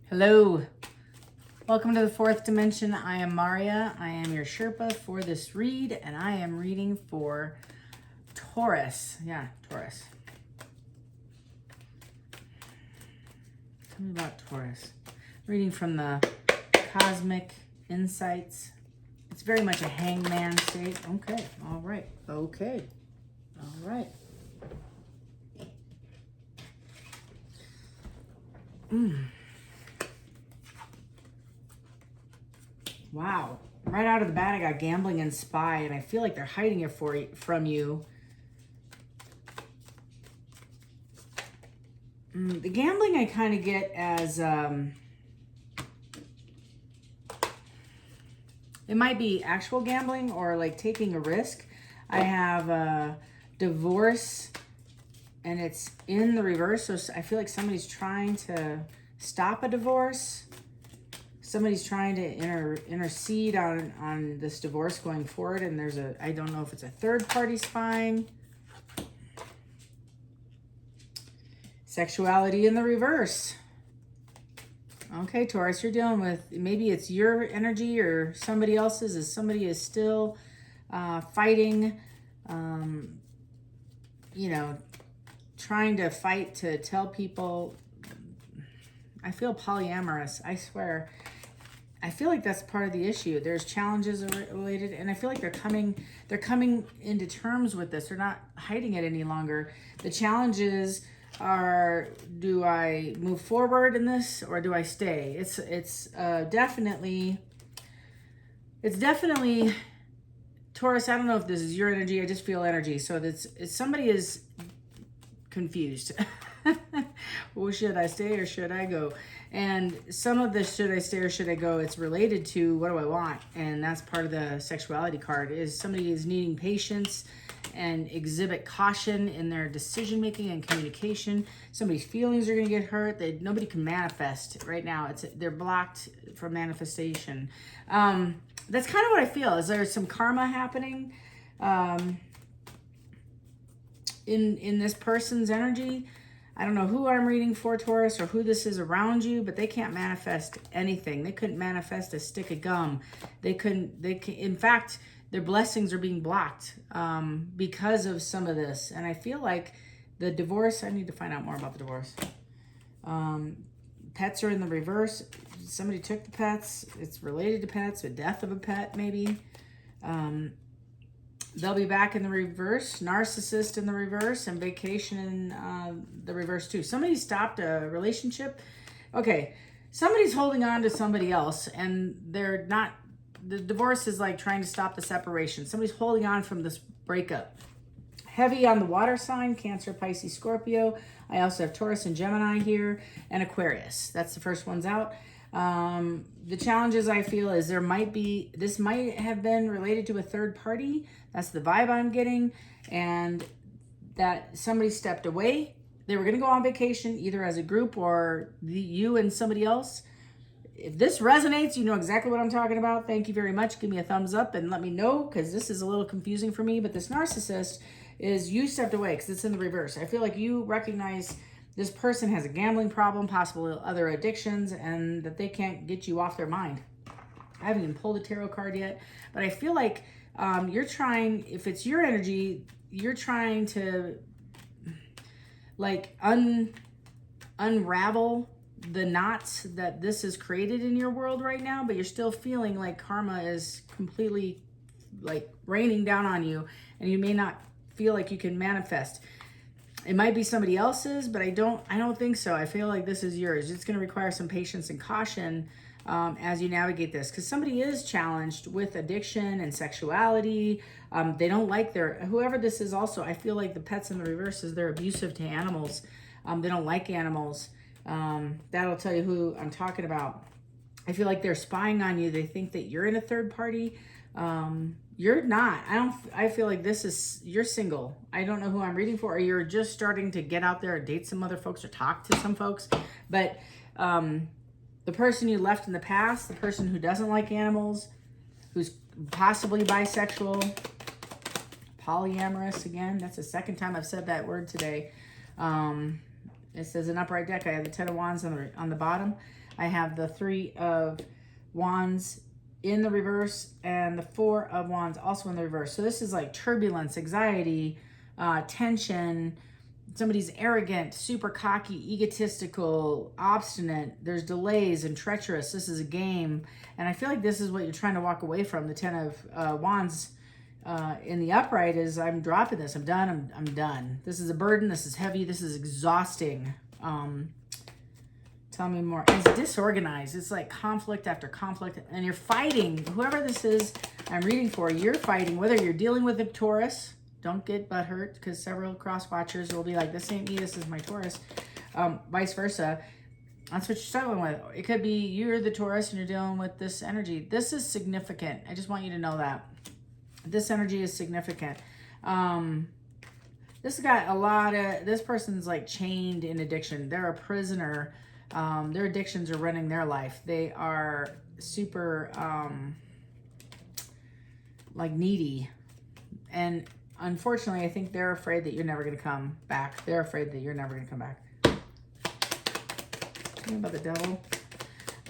Hello, welcome to the fourth dimension. I am Maria. I am your Sherpa for this read, and I am reading for Taurus. Yeah, Taurus. Tell me about Taurus. Reading from the Cosmic Insights. It's very much a hangman state. Okay, all right, okay, all right. Wow. Right out of the bat, I got gambling and spy, and I feel like they're hiding it from you. The gambling I kind of get as, it might be actual gambling or like taking a risk. I have a divorce, and it's in the reverse, so I feel like somebody's trying to stop a divorce. Somebody's trying to intercede on this divorce going forward, and there's I don't know if it's a third party spying. Sexuality in the reverse. Okay, Taurus, you're dealing with, maybe it's your energy or somebody else's, as somebody is still fighting, trying to fight to tell people. I feel polyamorous, I swear. I feel like that's part of the issue. There's challenges related, and I feel like they're coming into terms with this. They're not hiding it any longer. The challenges are, do I move forward in this or do I stay? It's definitely Taurus. I don't know if this is your energy. I just feel energy. So it's somebody is confused. Well, should I stay or should I go? And some of this should I stay or should I go, it's related to what do I want? And that's part of the sexuality card, is somebody is needing patience and exhibit caution in their decision making and communication. Somebody's feelings are going to get hurt. Nobody can manifest right now. They're blocked from manifestation. That's kind of what I feel. Is there some karma happening in this person's energy? I don't know who I'm reading for, Taurus, or who this is around you, but they can't manifest anything. They couldn't manifest a stick of gum. In fact, their blessings are being blocked because of some of this. And I feel like the divorce, I need to find out more about the divorce. Pets are in the reverse. Somebody took the pets. It's related to pets, the death of a pet maybe. They'll be back in the reverse. Narcissist in the reverse, and vacation in the reverse too. Somebody stopped a relationship. Okay, somebody's holding on to somebody else, and they're not. The divorce is like trying to stop the separation. Somebody's holding on from this breakup. Heavy on the water sign, Cancer, Pisces, Scorpio. I also have Taurus and Gemini here, and Aquarius. That's the first ones out. The challenges I feel is this might have been related to a third party. That's the vibe I'm getting. And that somebody stepped away. They were going to go on vacation either as a group or you and somebody else. If this resonates, you know exactly what I'm talking about. Thank you very much. Give me a thumbs up and let me know, because this is a little confusing for me. But this narcissist is, you stepped away because it's in the reverse. I feel like you recognize this person has a gambling problem, possible other addictions, and that they can't get you off their mind. I haven't even pulled a tarot card yet, but I feel like you're trying, if it's your energy, you're trying to like unravel the knots that this has created in your world right now, but you're still feeling like karma is completely like raining down on you, and you may not feel like you can manifest. It might be somebody else's, but I don't think so. I feel like this is yours. It's going to require some patience and caution as you navigate this, because somebody is challenged with addiction and sexuality. They don't like whoever this is. Also, I feel like the pets in the reverse is they're abusive to animals. They don't like animals. That'll tell you who I'm talking about. I feel like they're spying on you. They think that you're in a third party. You're not. I feel like you're single. I don't know who I'm reading for, or you're just starting to get out there and date some other folks or talk to some folks. But the person you left in the past, the person who doesn't like animals, who's possibly bisexual, polyamorous, again, that's the second time I've said that word today. It says an upright deck. I have the Ten of Wands on the bottom. I have the 3 of Wands in the reverse and the 4 of Wands also in the reverse. So this is like turbulence, anxiety, tension. Somebody's arrogant, super cocky, egotistical, obstinate. There's delays and treacherous. This is a game. And I feel like this is what you're trying to walk away from. The 10 of Wands in the upright is, I'm dropping this. I'm done. I'm done. This is a burden. This is heavy. This is exhausting. Tell me more. It's disorganized. It's like conflict after conflict. And you're fighting. Whoever this is I'm reading for, you're fighting. Whether you're dealing with a Taurus, don't get butthurt, because several cross watchers will be like, this ain't me, this is my Taurus. Vice versa. That's what you're struggling with. It could be you're the Taurus and you're dealing with this energy. This is significant. I just want you to know that. This energy is significant. This got a lot of, this person's like chained in addiction. They're a prisoner. Their addictions are running their life. They are super like needy. And unfortunately, I think they're afraid that you're never going to come back. They're afraid that you're never going to come back. Tell me about the devil.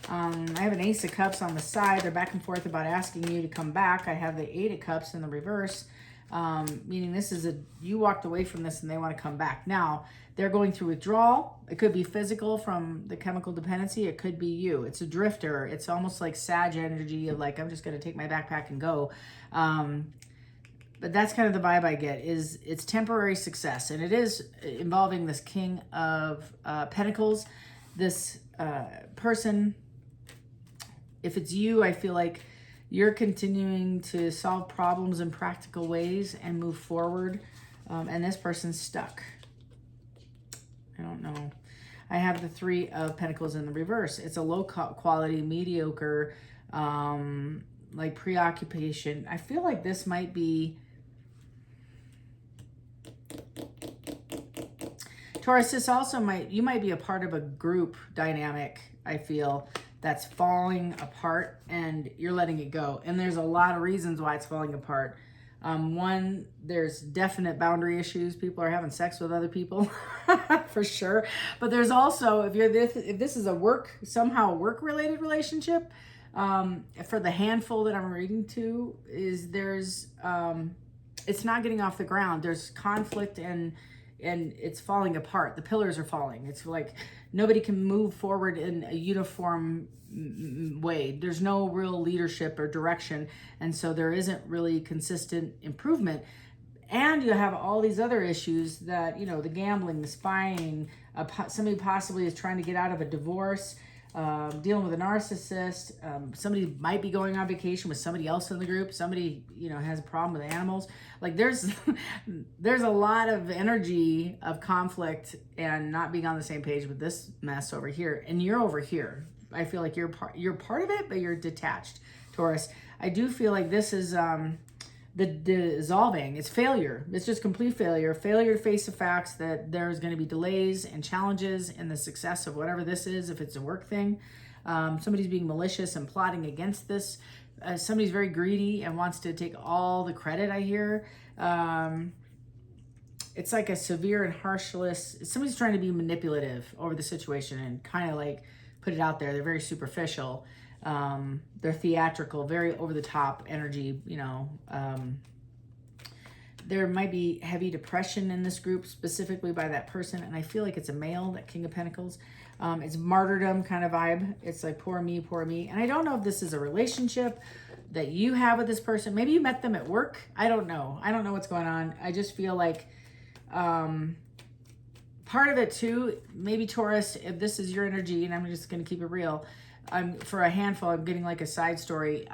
I have an Ace of Cups on the side. They're back and forth about asking you to come back. I have the 8 of Cups in the reverse, meaning this is you walked away from this and they want to come back. Now, they're going through withdrawal. It could be physical from the chemical dependency. It could be you. It's a drifter. It's almost like Sag energy of like, I'm just going to take my backpack and go. But that's kind of the vibe I get, is it's temporary success. And it is involving this King of Pentacles. This person, if it's you, I feel like you're continuing to solve problems in practical ways and move forward. And this person's stuck. I don't know. I have the 3 of Pentacles in the reverse. It's a low quality, mediocre, like preoccupation. I feel like this might be Taurus. This also you might be a part of a group dynamic, I feel, that's falling apart and you're letting it go. And there's a lot of reasons why it's falling apart. One, there's definite boundary issues. People are having sex with other people for sure. But there's also, if this is a somehow work related relationship, for the handful that I'm reading to, is it's not getting off the ground. There's conflict and it's falling apart. The pillars are falling. It's like nobody can move forward in a uniform way. There's no real leadership or direction. And so there isn't really consistent improvement. And you have all these other issues that, the gambling, the spying, somebody possibly is trying to get out of a divorce, dealing with a narcissist. Somebody might be going on vacation with somebody else in the group. Somebody, has a problem with animals. Like there's a lot of energy of conflict and not being on the same page with this mess over here. And you're over here. I feel like you're part of it, but you're detached, Taurus. I do feel like this is the dissolving. It's failure. It's just complete failure. Failure to face the facts that there's going to be delays and challenges in the success of whatever this is. If it's a work thing, somebody's being malicious and plotting against this. Somebody's very greedy and wants to take all the credit, I hear. It's like a severe and harshness. Somebody's trying to be manipulative over the situation and kind of like put it out there. They're very superficial. They're theatrical, very over the top energy, there might be heavy depression in this group, specifically by that person. And I feel like it's a male, that King of Pentacles. It's martyrdom kind of vibe. It's like, poor me, poor me. And I don't know if this is a relationship that you have with this person. Maybe you met them at work. I don't know. I don't know what's going on. I just feel like, part of it too, maybe Taurus, if this is your energy, and I'm just going to keep it real, for a handful, I'm getting like a side story.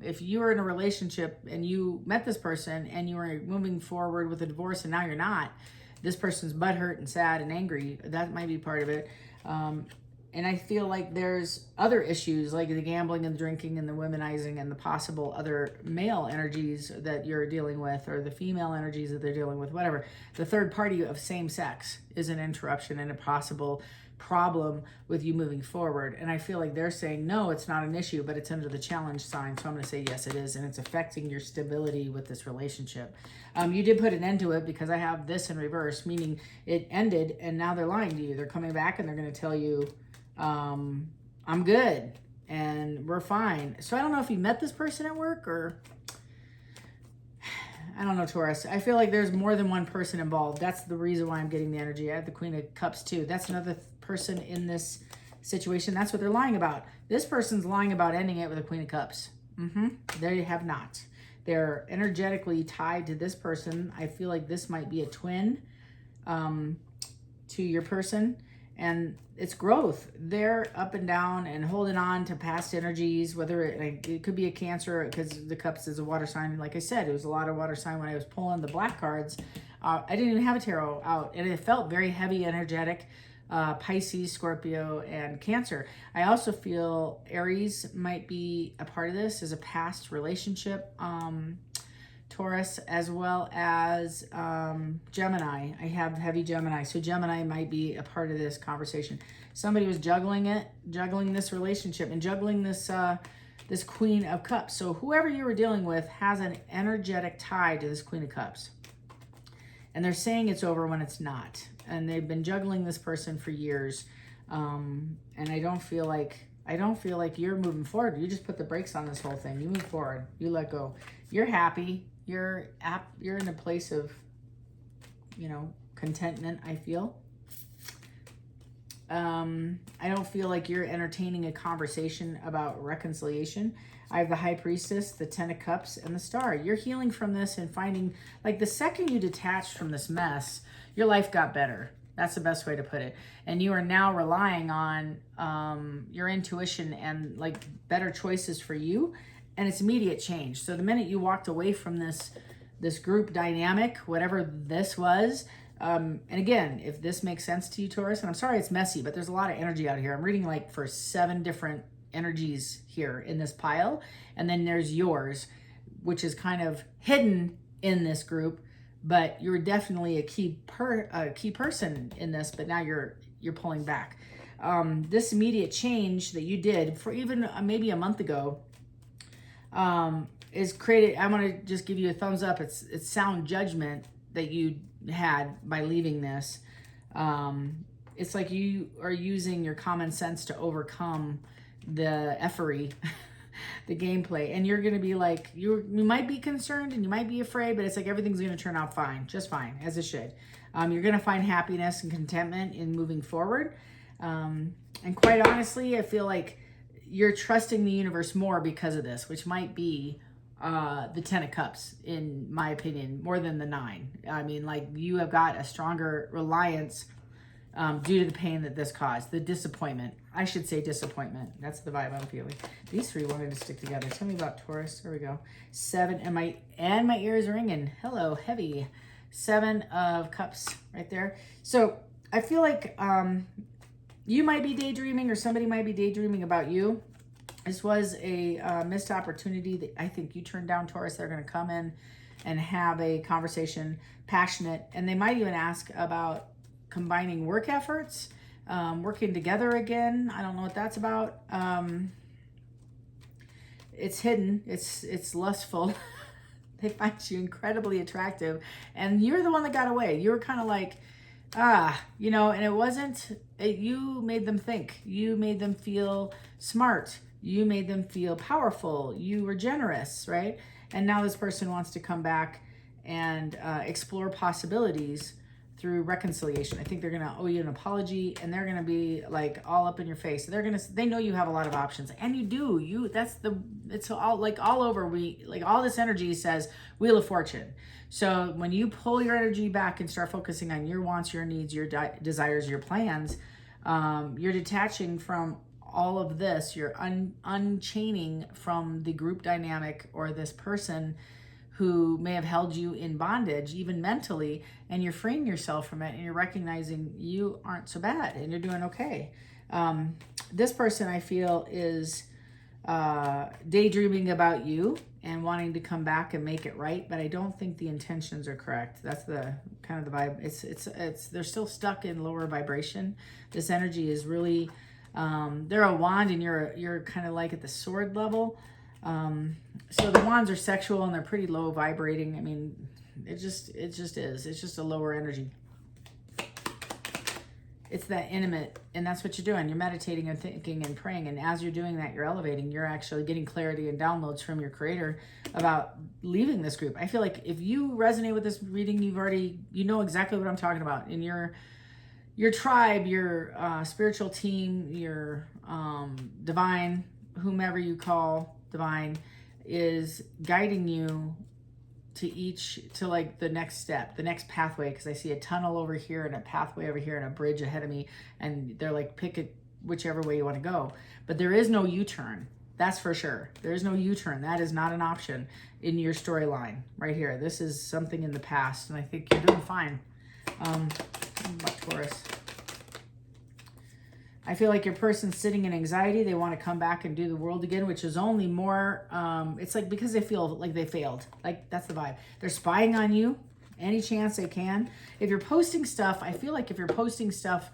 If you were in a relationship and you met this person and you were moving forward with a divorce and now you're not, this person's butthurt and sad and angry. That might be part of it. And I feel like there's other issues like the gambling and the drinking and the womanizing and the possible other male energies that you're dealing with, or the female energies that they're dealing with, whatever. The third party of same sex is an interruption and a possible problem with you moving forward. And I feel like they're saying, no, it's not an issue, but it's under the challenge sign. So I'm going to say, yes, it is. And it's affecting your stability with this relationship. You did put an end to it, because I have this in reverse, meaning it ended and now they're lying to you. They're coming back and they're going to tell you, I'm good and we're fine. So I don't know if you met this person at work or, I don't know, Taurus. I feel like there's more than one person involved. That's the reason why I'm getting the energy. I have the Queen of Cups too. That's another person in this situation. That's what they're lying about. This person's lying about ending it with a Queen of Cups. They have not. They're energetically tied to this person. I feel like this might be a twin to your person. And it's growth. They're up and down and holding on to past energies, whether it could be a Cancer, because the Cups is a water sign. Like I said, it was a lot of water sign when I was pulling the black cards. I didn't even have a tarot out, and it felt very heavy, energetic. Pisces, Scorpio, and Cancer. I also feel Aries might be a part of this as a past relationship. Taurus, as well as Gemini. I have heavy Gemini. So Gemini might be a part of this conversation. Somebody was juggling this relationship and juggling this this Queen of Cups. So whoever you were dealing with has an energetic tie to this Queen of Cups. And they're saying it's over when it's not. And they've been juggling this person for years. And I don't feel like you're moving forward. You just put the brakes on this whole thing. You move forward. You let go. You're happy. You're in a place of, contentment, I feel. I don't feel like you're entertaining a conversation about reconciliation. I have the High Priestess, the Ten of Cups, and the Star. You're healing from this and finding, like, the second you detached from this mess, your life got better. That's the best way to put it. And you are now relying on your intuition and, like, better choices for you. And it's immediate change. So the minute you walked away from this group dynamic, whatever this was, and again, if this makes sense to you, Taurus, and I'm sorry it's messy, but there's a lot of energy out here. I'm reading like for 7 different energies here in this pile. And then there's yours, which is kind of hidden in this group, but you're definitely a key person in this, but now you're pulling back. This immediate change that you did for even maybe a month ago, is created. I want to just give you a thumbs up. It's sound judgment that you had by leaving this. It's like you are using your common sense to overcome the effery, the gameplay. And you're going to be like, you might be concerned and you might be afraid, but it's like everything's going to turn out fine, just fine, as it should. You're going to find happiness and contentment in moving forward. And quite honestly, I feel like you're trusting the universe more because of this, which might be the Ten of Cups, in my opinion, more than the 9. I mean, like, you have got a stronger reliance due to the pain that this caused, the disappointment. I should say disappointment. That's the vibe I'm feeling. These 3 wanted to stick together. Tell me about Taurus. There we go. 7, and my ears ringing. Hello, heavy. 7 of Cups right there. So I feel like you might be daydreaming, or somebody might be daydreaming about you. This was a missed opportunity that I think you turned down, Taurus. They're going to come in and have a conversation, passionate, and they might even ask about combining work efforts, working together again. I don't know what that's about. It's hidden. It's lustful. They find you incredibly attractive, and you're the one that got away. You were kind of like, and it wasn't, you made them think. You made them feel smart. You made them feel powerful. You were generous, right? And now this person wants to come back and explore possibilities through reconciliation. I think they're going to owe you an apology, and they're going to be like all up in your face. They know you have a lot of options, and you do. It's all like all over. All this energy says Wheel of Fortune. So when you pull your energy back and start focusing on your wants, your needs, your desires, your plans, you're detaching from all of this. You're unchaining from the group dynamic or this person who may have held you in bondage, even mentally, and you're freeing yourself from it, and you're recognizing you aren't so bad and you're doing okay. This person, I feel, is daydreaming about you and wanting to come back and make it right, but I don't think the intentions are correct. That's the kind of the vibe. It's they're still stuck in lower vibration. This energy is really, they're a wand and you're kind of like at the sword level. So the wands are sexual and they're pretty low vibrating. I mean, it just is. It's just a lower energy. It's that intimate, and that's what you're doing. You're meditating and thinking and praying, and as you're doing that, you're elevating. You're actually getting clarity and downloads from your creator about leaving this group. I feel like if you resonate with this reading, you know exactly what I'm talking about. In your tribe, your spiritual team, your divine, whomever you call divine, is guiding you to like the next step, the next pathway, because I see a tunnel over here and a pathway over here and a bridge ahead of me, and they're like, pick it whichever way you want to go. But there is no U-turn. That's for sure. There is no U-turn. That is not an option in your storyline right here. This is something in the past, and I think you're doing fine. About Taurus. I feel like your person's sitting in anxiety. They want to come back and do the world again, which is only more, it's like because they feel like they failed. Like, that's the vibe. They're spying on you any chance they can. If you're posting stuff, I feel like if you're posting stuff,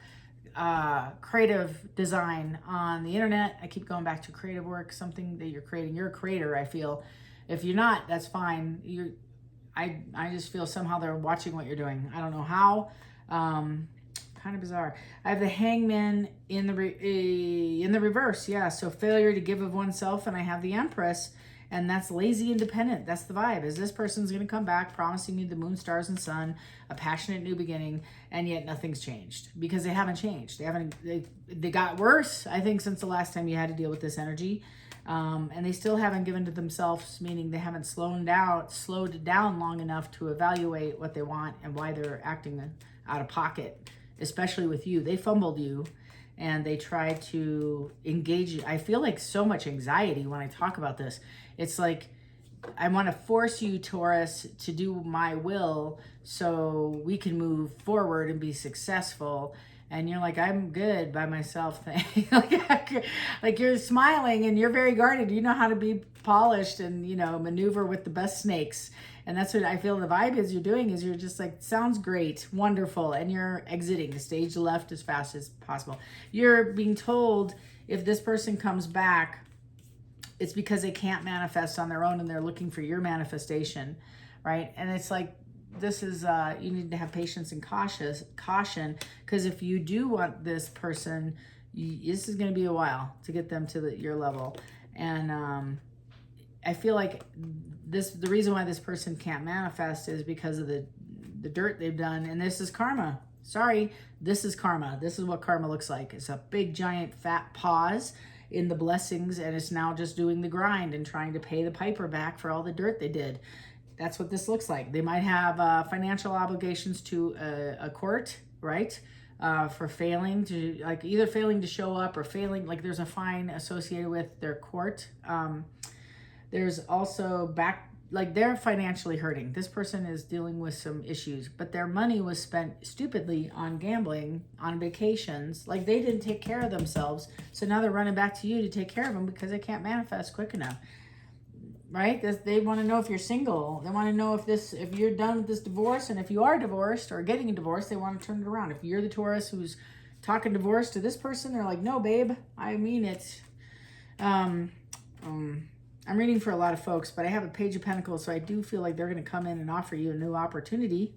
creative design on the internet, I keep going back to creative work, something that you're creating. You're a creator, I feel. If you're not, that's fine. I just feel somehow they're watching what you're doing. I don't know how. Kind of bizarre. I have the Hangman in the reverse. Yeah, so failure to give of oneself, and I have the Empress, and that's lazy independent. That's the vibe. Is this person's going to come back promising you the moon, stars, and sun, a passionate new beginning, and yet nothing's changed because they haven't changed. They got worse, I think, since the last time you had to deal with this energy. And they still haven't given to themselves, meaning they haven't slowed down long enough to evaluate what they want and why they're acting out of pocket. Especially with you. They fumbled you and they tried to engage you. I feel like so much anxiety when I talk about this. It's like, I want to force you, Taurus, to do my will so we can move forward and be successful. And you're like, I'm good by myself. Like you're smiling and you're very guarded. You know how to be polished and, maneuver with the best snakes. And that's what I feel the vibe is you're doing, is you're just like, sounds great, wonderful. And you're exiting the stage left as fast as possible. You're being told if this person comes back, it's because they can't manifest on their own and they're looking for your manifestation, right? And it's like, this is, you need to have patience and caution, because if you do want this person, this is going to be a while to get them to your level. And I feel like the reason why this person can't manifest is because of the dirt they've done. And this is karma. Sorry, this is karma. This is what karma looks like. It's a big, giant, fat pause in the blessings, and it's now just doing the grind and trying to pay the piper back for all the dirt they did. That's what this looks like. They might have financial obligations to a court, right? For failing to, like, either failing to show up or failing, like there's a fine associated with their court. There's also they're financially hurting. This person is dealing with some issues, but their money was spent stupidly on gambling, on vacations. Like, they didn't take care of themselves. So now they're running back to you to take care of them because they can't manifest quick enough. Right? They want to know if you're single. They want to know if you're done with this divorce, and if you are divorced or getting a divorce, they want to turn it around. If you're the Taurus who's talking divorce to this person, they're like, no, babe, I mean it. I'm reading for a lot of folks, but I have a Page of Pentacles, so I do feel like they're going to come in and offer you a new opportunity.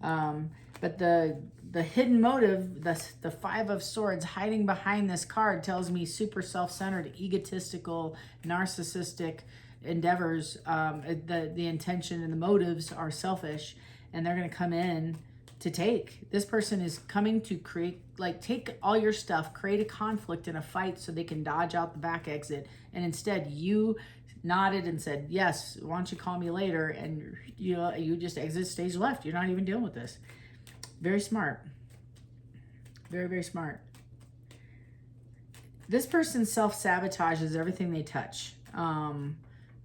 But the hidden motive, the Five of Swords hiding behind this card, tells me super self-centered, egotistical, narcissistic endeavors. The intention and the motives are selfish, and they're going to come in to take. This person is coming to take all your stuff, create a conflict and a fight so they can dodge out the back exit. And instead, you nodded and said, yes, why don't you call me later? And you just exit stage left. You're not even dealing with this. Very smart. Very, very smart. This person self-sabotages everything they touch.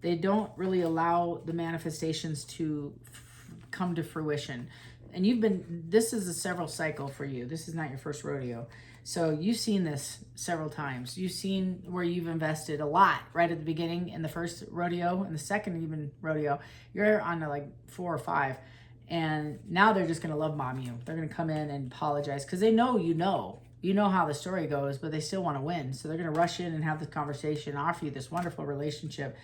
They don't really allow the manifestations to come to fruition. And this is a several cycle for you. This is not your first rodeo. So you've seen this several times. You've seen where you've invested a lot right at the beginning in the first rodeo and the second even rodeo. You're on to like 4 or 5. And now they're just going to love bomb you. They're going to come in and apologize because they know you know how the story goes, but they still want to win. So they're going to rush in and have this conversation, offer you this wonderful relationship.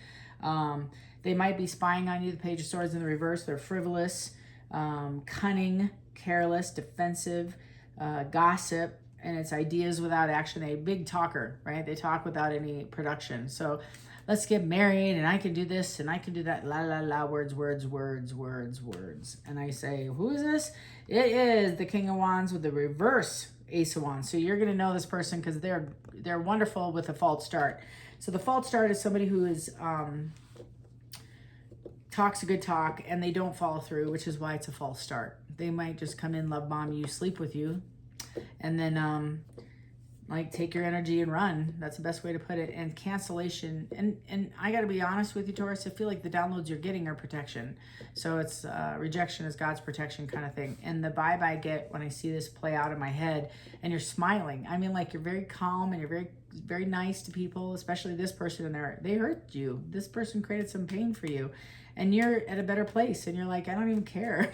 They might be spying on you. The Page of Swords in the reverse. They're frivolous, cunning, careless, defensive, gossip, and it's ideas without action. A big talker, right? They talk without any production. So let's get married, and I can do this and I can do that. La la la, words, words, words, words, words. And I say, who is this? It is the King of Wands with the reverse Ace of Wands. So you're going to know this person because they're wonderful with a false start. So the false start is somebody who is talks a good talk and they don't follow through, which is why it's a false start. They might just come in, love bomb you, sleep with you, and then like take your energy and run. That's the best way to put it. And cancellation. And I got to be honest with you, Taurus, I feel like the downloads you're getting are protection. So it's rejection is God's protection kind of thing. And the vibe I get when I see this play out in my head and you're smiling, I mean, like you're very calm and you're very, very nice to people, especially this person in there. They hurt you. This person created some pain for you and you're at a better place. And you're like, I don't even care.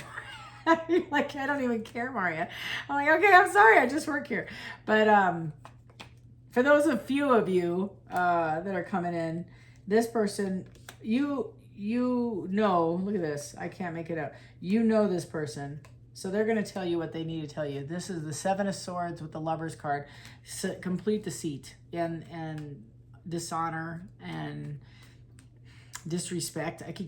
Like, I don't even care, Maria. I'm like, okay, I'm sorry. I just work here. But for those of few of you that are coming in, this person, you know, look at this. I can't make it up. You know this person. So they're going to tell you what they need to tell you. This is the Seven of Swords with the Lover's card. Complete deceit and dishonor and disrespect. I can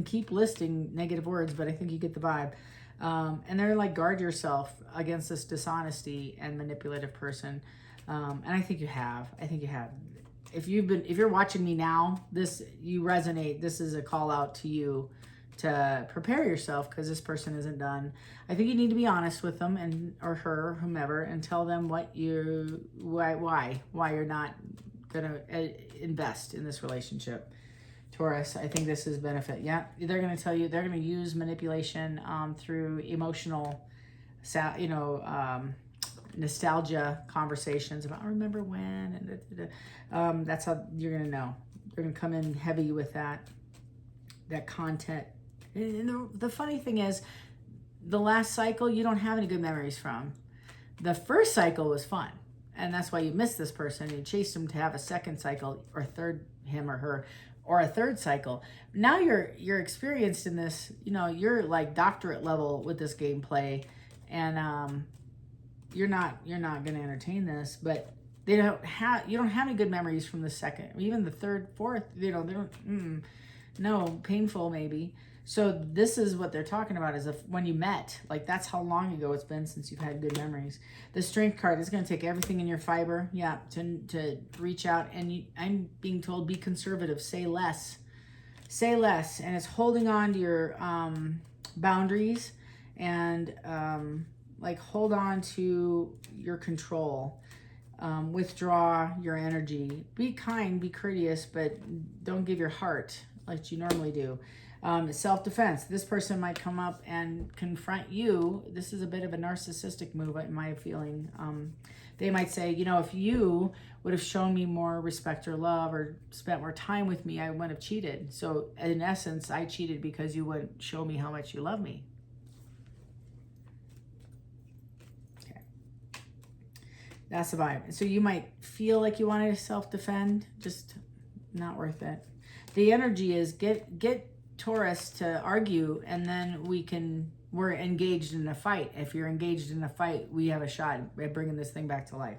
keep listing negative words, but I think you get the vibe. And they're like, guard yourself against this dishonesty and manipulative person. And I think you have. If you're watching me now, you resonate. This is a call out to you to prepare yourself because this person isn't done. I think you need to be honest with them or her, whomever, and tell them why you're not gonna invest in this relationship. Taurus, I think this is benefit. Yeah, they're going to tell you, they're going to use manipulation through emotional, nostalgia conversations about remember when, and that's how you're going to know. They're going to come in heavy with that content. And the funny thing is, the last cycle, you don't have any good memories from. The first cycle was fun. And that's why you missed this person. You chased them to have a second cycle or third, him or her, or a third cycle. Now you're experienced in this, you're like doctorate level with this gameplay, and you're not going to entertain this, but you don't have any good memories from the second, even the third, fourth, they don't, no, painful maybe. So this is what they're talking about is when you met, like that's how long ago it's been since you've had good memories. The Strength card is going to take everything in your fiber, to reach out. And I'm being told, be conservative, say less. And it's holding on to your boundaries and like hold on to your control. Withdraw your energy. Be kind, be courteous, but don't give your heart like you normally do. Self-defense. This person might come up and confront you. This is a bit of a narcissistic move, in my feeling. They might say, if you would have shown me more respect or love or spent more time with me, I wouldn't have cheated. So in essence, I cheated because you wouldn't show me how much you love me. Okay. That's the vibe. So you might feel like you wanted to self-defend, just not worth it. The energy is get Taurus to argue, and then we're engaged in a fight. If you're engaged in a fight, we have a shot at bringing this thing back to life.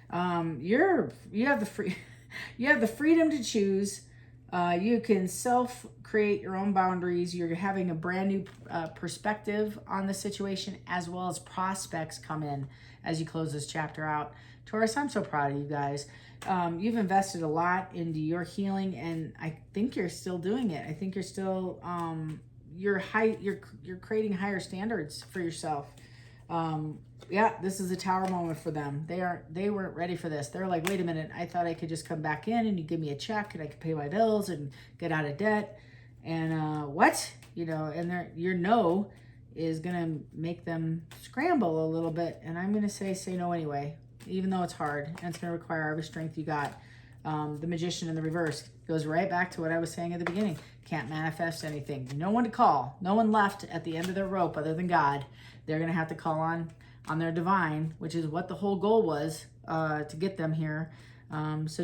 You have the freedom to choose. You can self-create your own boundaries. You're having a brand new perspective on the situation, as well as prospects come in as you close this chapter out. Taurus, I'm so proud of you guys. You've invested a lot into your healing, and I think you're still doing it. I think you're still you're creating higher standards for yourself. This is a tower moment for them. They weren't ready for this. They're like, wait a minute, I thought I could just come back in and you give me a check and I could pay my bills and get out of debt. And what? And your no is gonna make them scramble a little bit. And I'm gonna say no anyway. Even though it's hard and it's going to require every strength you got. The Magician in the reverse goes right back to what I was saying at the beginning. Can't manifest anything. No one to call. No one left at the end of their rope other than God. They're going to have to call on their divine, which is what the whole goal was to get them here. So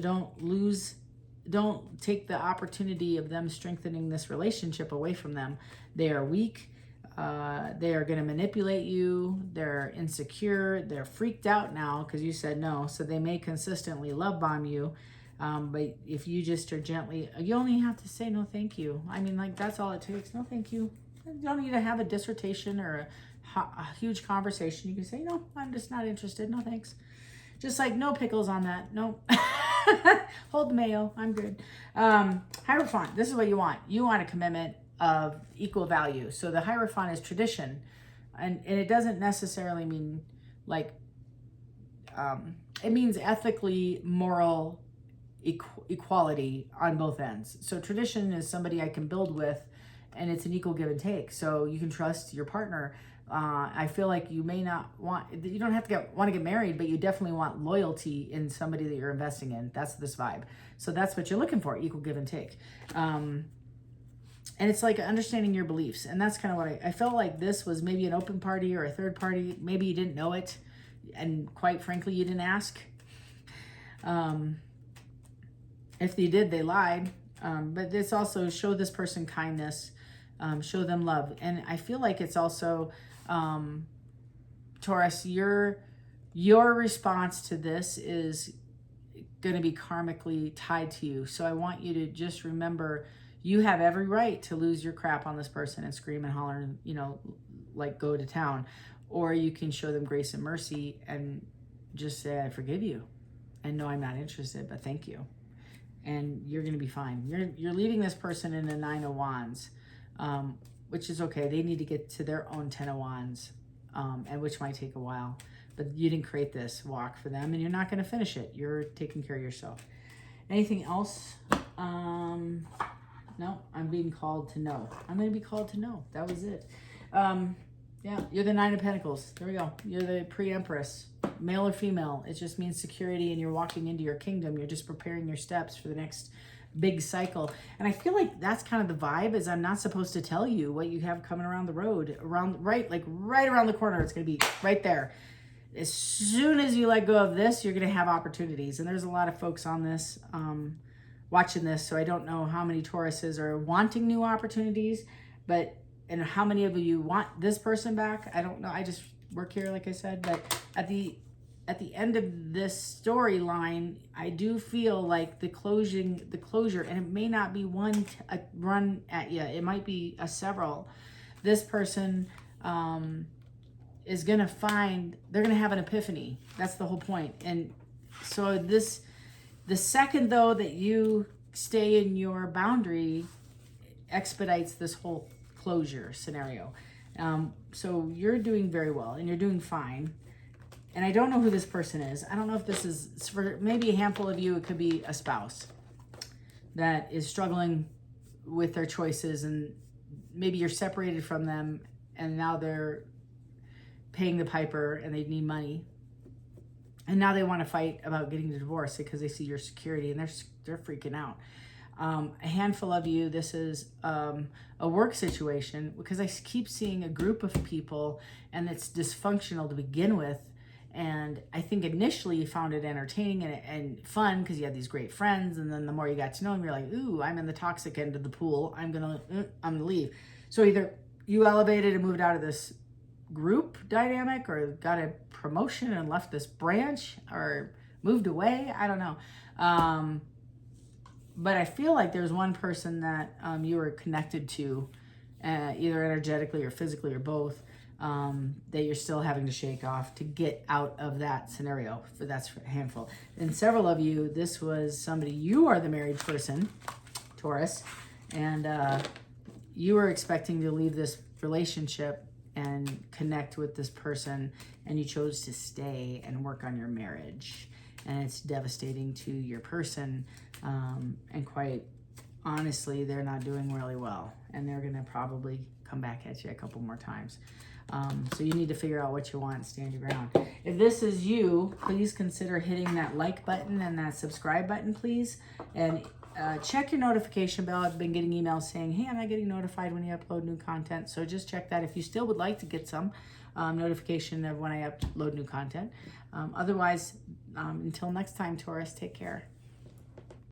don't take the opportunity of them strengthening this relationship away from them. They are weak. They are going to manipulate you. They're insecure. They're freaked out now because you said no. So they may consistently love bomb you. But if you just are gently, you only have to say no thank you. I mean, like, that's all it takes. No thank you. You don't need to have a dissertation or a huge conversation. You can say, no, I'm just not interested. No thanks. Just like, no pickles on that. No. Hold the mayo. I'm good. Hierophant, this is what you want. You want a commitment of equal value. So the Hierophant is tradition. And it doesn't necessarily mean like, it means ethically moral equality on both ends. So tradition is somebody I can build with, and it's an equal give and take. So you can trust your partner. I feel like you may not want, you don't have to want to get married, but you definitely want loyalty in somebody that you're investing in. That's this vibe. So that's what you're looking for, equal give and take. And it's like understanding your beliefs. And that's kind of what I felt like this was maybe an open party or a third party. Maybe you didn't know it. And quite frankly, you didn't ask. If they did, they lied. But it's also show this person kindness, show them love. And I feel like it's also, Taurus, your response to this is going to be karmically tied to you. So I want you to just remember you have every right to lose your crap on this person and scream and holler and, you know, like go to town. Or you can show them grace and mercy and just say, I forgive you. And no, I'm not interested, but thank you. And you're going to be fine. You're leaving this person in a 9 of Wands, which is okay. They need to get to their own 10 of Wands, and which might take a while. But you didn't create this walk for them, and you're not going to finish it. You're taking care of yourself. Anything else? No, I'm being called to know. I'm going to be called to know. That was it. Yeah, you're the 9 of Pentacles. There we go. You're the pre-empress, male or female. It just means security, and you're walking into your kingdom. You're just preparing your steps for the next big cycle. And I feel like that's kind of the vibe, is I'm not supposed to tell you what you have coming around the road, right around the corner. It's going to be right there. As soon as you let go of this, you're going to have opportunities. And there's a lot of folks on this, watching this. So I don't know how many Tauruses are wanting new opportunities, and how many of you want this person back? I don't know. I just work here, like I said. But at the end of this storyline, I do feel like the closure, and it may not be one run at you. It might be a several. This person is going to find, they're going to have an epiphany. That's the whole point. And so the second, though, that you stay in your boundary expedites this whole closure scenario. So you're doing very well, and you're doing fine. And I don't know who this person is. I don't know if this is, for maybe a handful of you, it could be a spouse that is struggling with their choices, and maybe you're separated from them, and now they're paying the piper and they need money. And now they want to fight about getting the divorce because they see your security, and they're freaking out. A handful of you, this is a work situation, because I keep seeing a group of people, and it's dysfunctional to begin with. And I think initially you found it entertaining and fun because you had these great friends, and then the more you got to know them, you're like, ooh, I'm in the toxic end of the pool. I'm gonna leave. So either you elevated and moved out of this group dynamic, or got a promotion and left this branch, or moved away. I don't know. But I feel like there's one person that you were connected to, either energetically or physically or both, that you're still having to shake off to get out of that scenario. That's a handful. And several of you, this was somebody, you are the married person, Taurus, and you were expecting to leave this relationship and connect with this person, and you chose to stay and work on your marriage. And it's devastating to your person. And quite honestly, they're not doing really well, and they're going to probably come back at you a couple more times. So you need to figure out what you want and stand your ground. If this is you, please consider hitting that like button and that subscribe button, please. And check your notification bell. I've been getting emails saying, hey, I'm not getting notified when you upload new content. So just check that if you still would like to get some notification of when I upload new content. Otherwise, until next time, Taurus, take care.